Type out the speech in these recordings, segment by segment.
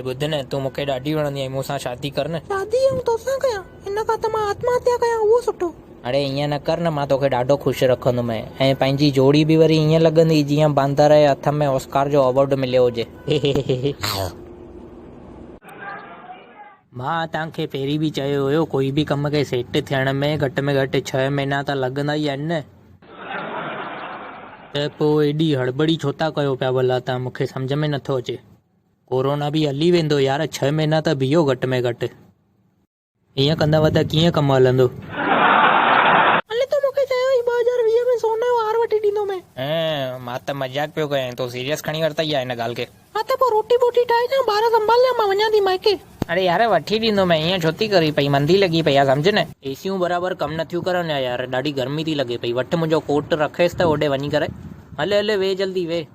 ॿुध न, तूं मूंखे ॾाढी वणंदी आहीं, मूंसां शादी कर न। शादी हूं तोसां कयां, हिन खां त मां आत्महत्या कयां, उहो सुठो। अरे ईअं न कर न, मां तोखे ॾाढो ख़ुशि रखंदुमि ऐं पंहिंजी जोड़ी बि वरी ईअं लॻंदी जीअं बांदर जे हथ में ऑस्कार जो अवॉर्ड मिलियो हुजे। मां तव्हांखे पहिरीं बि चयो हुयो, कोई बि कम खे सेट थियण में घटि 6 महीना त लॻंदा ई आहिनि न। त पोइ एॾी हड़बड़ी छो था कयो पिया भला तव्हां, मूंखे सम्झ में नथो अचे। कोरोना बि हली वेंदो यार, 6 महीना त बीहो घटि में घटि। ईअं कंदव त कीअं कमु हलंदो? हले तो मूंखे चयो ई 2020 में सोने जो हार वठी ॾींदो मैं। मां त मजाक पियो कयां, तो सीरियस खणी वरितई आहे हिन ॻाल्हि खे। हा त पोइ रोटी वोटी ठाहे ॾियां, ॿार संभालियां, मां वञां थी माइके। अरे यार वठी ॾींदो मैं, ईअं छो थी करी पई, मंदी लॻी पई आहे सम्झ न। एसियूं बराबरि कमु नथियूं करनि यार, ॾाढी गर्मी थी लॻे पई। वठि मुंहिंजो कोट रखेसि त होॾे वञी करे। हले वे जल्दी वे।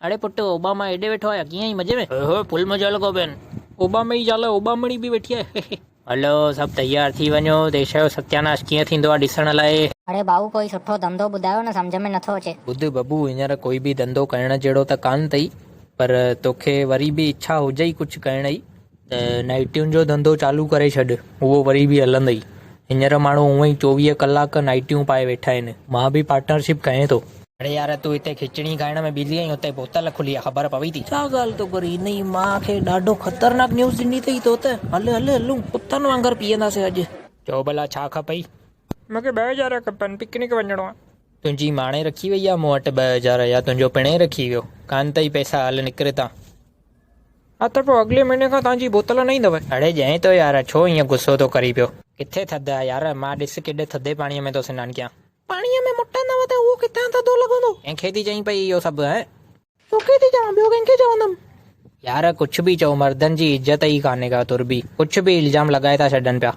अरे पुट ओबामा हेॾे वेठो आहे, कीअं ई मज़े में? ओहो फुल मज़ो लॻो पियनि। ओबामा जी ज़ाल ओबामणी बि वेठी आहे। हलो सभु तयार थी वञो, देश जो सत्यानाश कीअं थींदो आहे ॾिसण लाइ। अरे भाऊ कोई सुठो धंधो ॿुधायो न, सम्झ में नथो अचे। ॿुध बबू, हींअर कोई बि धंधो करण जहिड़ो त कान अथई, पर तोखे वरी बि इच्छा हुजई कुझु करण जी त नाइटियुनि जो धंधो चालू करे छॾ, उहो वरी बि हलंदई। हींअर माण्हू हूअं ई 24 कलाक नाइटियूं पाए वेठा आहिनि, मां बि पार्टनरशिप कयां थो। अरे यार तूं हिते खिचड़ी खाइण में बिज़ी आहीं, हुते बोतल खुली आहे, ख़बर पवई थी? छा ॻाल्हि तो करी, हिन जी मां खे ॾाढो ख़तरनाक न्यूज़ ॾिनी अथई तो त। हलूं कुतनि वांगुरु पीअंदासीं अॼु। चओ भला छा खपई? मूंखे 2000 खपनि, पिकनिक वञिणो आहे। तुंहिंजी माणे रखी वई आहे मूं वटि 2000, या तुंहिंजो पिणे रखी वियो? कान अथई पैसा, हल निकिरे था। हा त पोइ अॻिले महीने खां तव्हांजी बोतल न ईंदव। अड़े जंहिं तो यार, छो ईअं गुस्सो थो करी पियो? किथे थधि आहे यार, मां ॾिस केॾे थधे पाणीअ में थो सनानु कयां। पाणीअ में मुटंदव त उहो किथां थधो लॻंदो? कंहिंखे थी चईं पई इहो सभु है? तोखे थी चवां, ॿियो कंहिंखे चवंदमि? यार कुझु बि चओ, मर्दनि जी इज़त ई कान्हे का तुर बि, कुझु बि इल्ज़ाम लॻाए था छॾनि पिया।